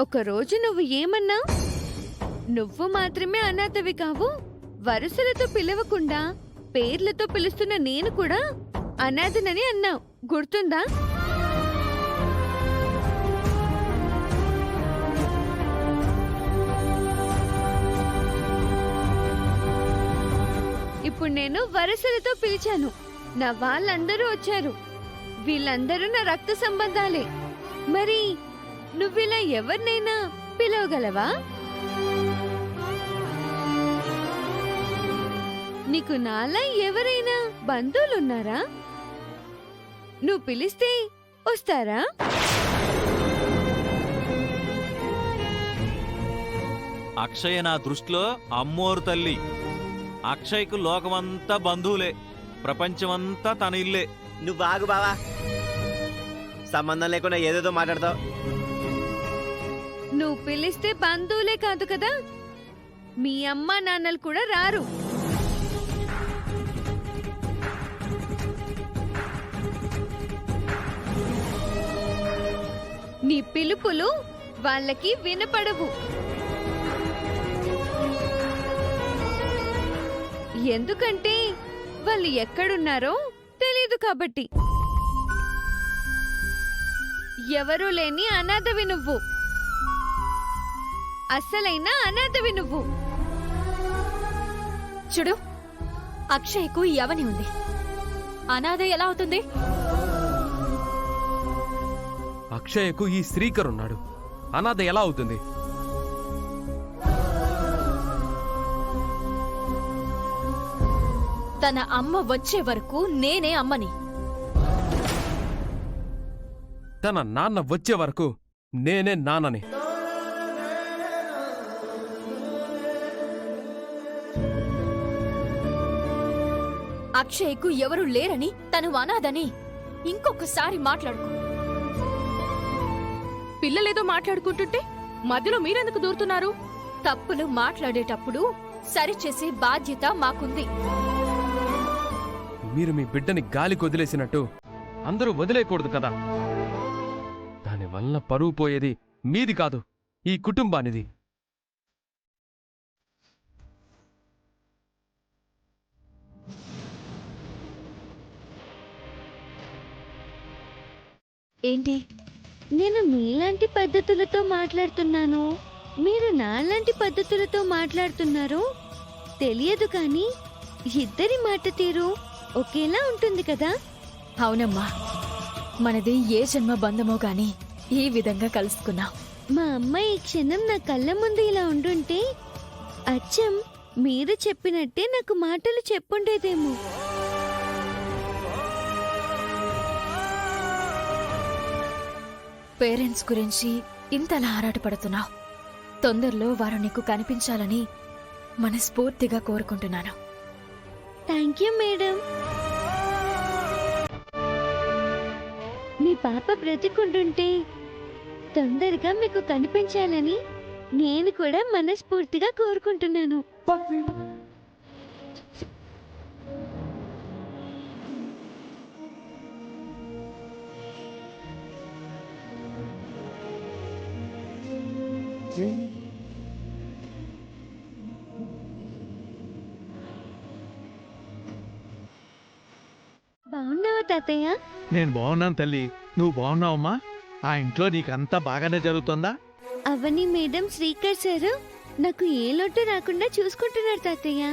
ఒకరోజు నువ్వు ఏమన్నా, నువ్వు మాత్రమే అనాథవి కావు, వరుసలతో పిలవకుండా పేర్లతో పిలుస్తున్న నేను కూడా అనాథనని అన్నావు, గుర్తుందా? ఇప్పుడు నేను వరుసలతో పిలిచాను, నా వాళ్ళందరూ వచ్చారు, వీళ్ళందరూ నా రక్త సంబంధాలే. మరి నువ్విలా ఎవరినైనా పిలవగలవా? నీకు నాలా ఎవరైనా బంధువులున్నారా? నువ్వు పిలిస్తే వస్తారా? అక్షయ నా దృష్టిలో అమ్మోరు తల్లి. అక్షయ్కు లోకమంతా బంధువులే, ప్రపంచమంతా తన ఇల్లే. నువ్వు ఆగు బావా, సంబంధం లేకుండా ఏదేదో మాట్లాడతావు. నువ్వు పిలిస్తే బంధువులే కాదు కదా, మీ అమ్మ నాన్నలు కూడా రారు. నీ పిలుపులు వాళ్ళకి వినపడవు. ఎందుకంటే వాళ్ళు ఎక్కడున్నారో తెలీదు కాబట్టి. ఎవరూ లేని అనాథవి నువ్వు, అస్సలైన అనాథవి నువ్వు. చూడు, అక్షయ్కు యవని ఉంది, అనాథ ఎలా అవుతుంది? అక్షయకు ఈ శ్రీకర్ ఉన్నాడు, అనాథ ఎలా అవుతుంది? తన అమ్మ వచ్చే వరకు నేనే అమ్మని, తన నాన్న వచ్చే వరకు నేనే నాన్నని. అక్షయ్కు ఎవరు లేరని, తను అనాథని ఇంకొకసారి మాట్లాడుకో. పిల్లలేదో మాట్లాడుకుంటుంటే మధ్యలో మీరెందుకు దూరుతున్నారు? తప్పులు మాట్లాడేటప్పుడు సరిచేసే బాధ్యత మాకుంది. మీరు మీ బిడ్డని గాలికి వదిలేసినట్టు అందరూ వదిలేయకూడదు కదా. దానివల్ల పరువు పోయేది మీది కాదు, ఈ కుటుంబానిది. ఏంటి? నేను మీలాంటి పద్ధతులతో మాట్లాడుతున్నాను, మీరు నాలాంటి పద్ధతులతో మాట్లాడుతున్నారు తెలియదు, కానీ ఇద్దరి మాట తీరు ఒకేలా ఉంటుంది కదా. అవునమ్మా, మనది ఏ జన్మ బంధమో గాని ఈ విధంగా కలుసుకున్నాం. మా అమ్మ ఈ క్షణం నా కళ్ళ ముందు ఇలా ఉండుంటే అచ్చం మీరు చెప్పినట్టే నాకు మాటలు చెప్పుండేదేమో. పేరెంట్స్ గురించి ఇంతలా ఆరాటపడుతున్నావు. తొందరలో వారు నీకు కనిపించాలని మనస్ఫూర్తిగా కోరుకుంటున్నాను. Thank you madam. మీ పాప బ్రతికుంటుంటే తొందరగా మీకు కనిపించాలని నేను కూడా మనస్ఫూర్తిగా కోరుకుంటున్నాను. బాగున్నావా తాతయ్య? నేను బాగున్నాను తల్లి, నువ్వు బాగున్నావమ్మా? ఆ ఇంట్లో నీకంతా బాగానే జరుగుతుందా? అవని మేడం, శ్రీకర్ సారు నాకు ఏ లోటు రాకుండా చూసుకుంటున్నారు తాతయ్య.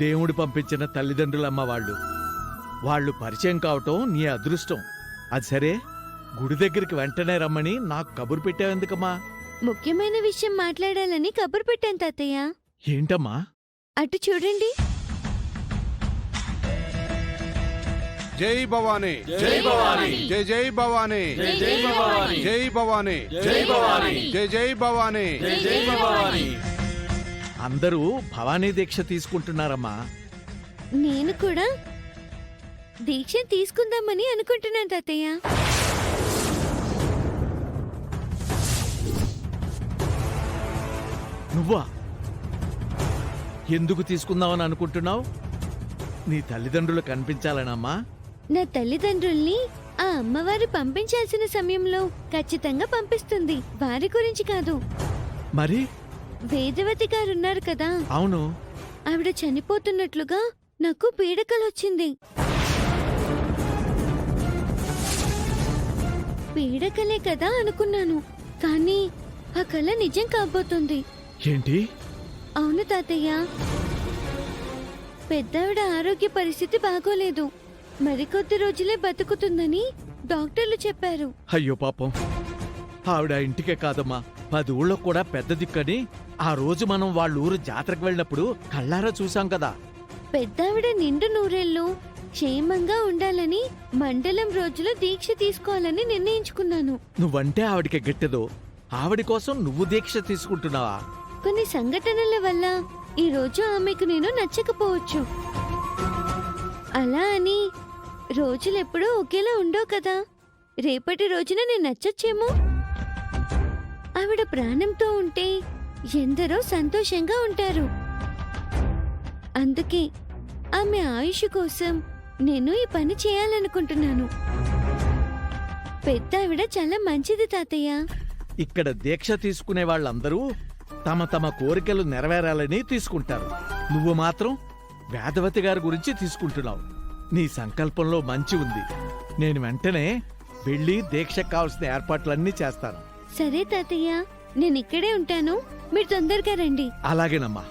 దేవుడు పంపించిన తల్లిదండ్రులమ్మ వాళ్ళు పరిచయం కావటం నీ అదృష్టం. అది సరే, గుడి దగ్గరికి వెంటనే రమ్మని నాకు కబురు పెట్టావెందుకమ్మా? ముఖ్యమైన విషయం మాట్లాడాలని కబురు పెట్టాను తాతయ్య. ఏంటమ్మా? అటు చూడండి. జై భవానీ, జై భవానీ, జై జై భవానీ, జై జై భవానీ, జై భవానీ, జై భవానీ, జై జై భవానీ, జై జై భవానీ. అందరూ భవానీ దీక్ష తీసుకుంటున్నారమ్మా. నేను కూడా దీక్ష తీసుకుందామని అనుకుంటున్నాను తాతయ్య. నువ్వా? ఎందుకు తీసుకుందామని అనుకుంటున్నావు? నీ తల్లిదండ్రులు కనిపించాలనమ్మా. నా తల్లిదండ్రుల్ని ఆ అమ్మవారు పంపించాల్సిన సమయంలో ఖచ్చితంగా పంపిస్తుంది. వారి గురించి కాదు. మరి వేదవతి గారున్నారు కదా, అవును, ఆవిడ చనిపోతున్నట్లుగా నాకు పీడకలొచ్చింది. పీడకలే కదా అనుకున్నాను, కానీ ఆ కళ నిజం కాబోతుంది. ఏంటి? అవును తాతయ్య, పెద్దావిడ ఆరోగ్య పరిస్థితి బాగోలేదు. మరికొద్ది రోజులే బతుకుతుందని డాక్టర్లు చెప్పారు. అయ్యో పాపం, ఆవిడ ఇంటికే కాదమ్మా 10 ఊళ్ళో కూడా పెద్ద దిక్కని ఆ రోజు మనం వాళ్ళ ఊరు జాతరకు వెళ్ళినప్పుడు కళ్ళారా చూసాం కదా. పెద్దావిడ నిండు నూరేళ్లు క్షేమంగా ఉండాలని మండలం రోజులు దీక్ష తీసుకోవాలని నిర్ణయించుకున్నాను. నువ్వంటే ఆవిడికి గెట్టదో, ఆవిడ కోసం నువ్వు దీక్ష తీసుకుంటున్నావా? కొన్ని సంఘటనల వల్ల ఈ రోజు ఆమెకు నేను నచ్చకపోవచ్చు. అలా అని రోజులెప్పుడూ ఒకేలా ఉండవు కదా. రేపటి రోజున నేను నచ్చొచ్చేమో. ఆవిడ ప్రాణంతో ఉంటే ఎందరో సంతోషంగా ఉంటారు. అందుకే ఆమె ఆయుష్ కోసం నేను ఈ పని చేయాలనుకుంటున్నాను. పెద్దావిడ చాలా మంచిది తాతయ్య. ఇక్కడ దీక్ష తీసుకునే వాళ్ళందరూ తమ తమ కోరికలు నెరవేరాలని తీసుకుంటారు. నువ్వు మాత్రం వేదవతి గారి గురించి తీసుకుంటున్నావు. నీ సంకల్పంలో మంచి ఉంది. నేను వెంటనే వెళ్ళి దీక్షకు కావాల్సిన ఏర్పాట్లన్నీ చేస్తాను. సరే తాతయ్య, నేను ఇక్కడే ఉంటాను. మీరు తొందరగా రండి. అలాగేనమ్మా.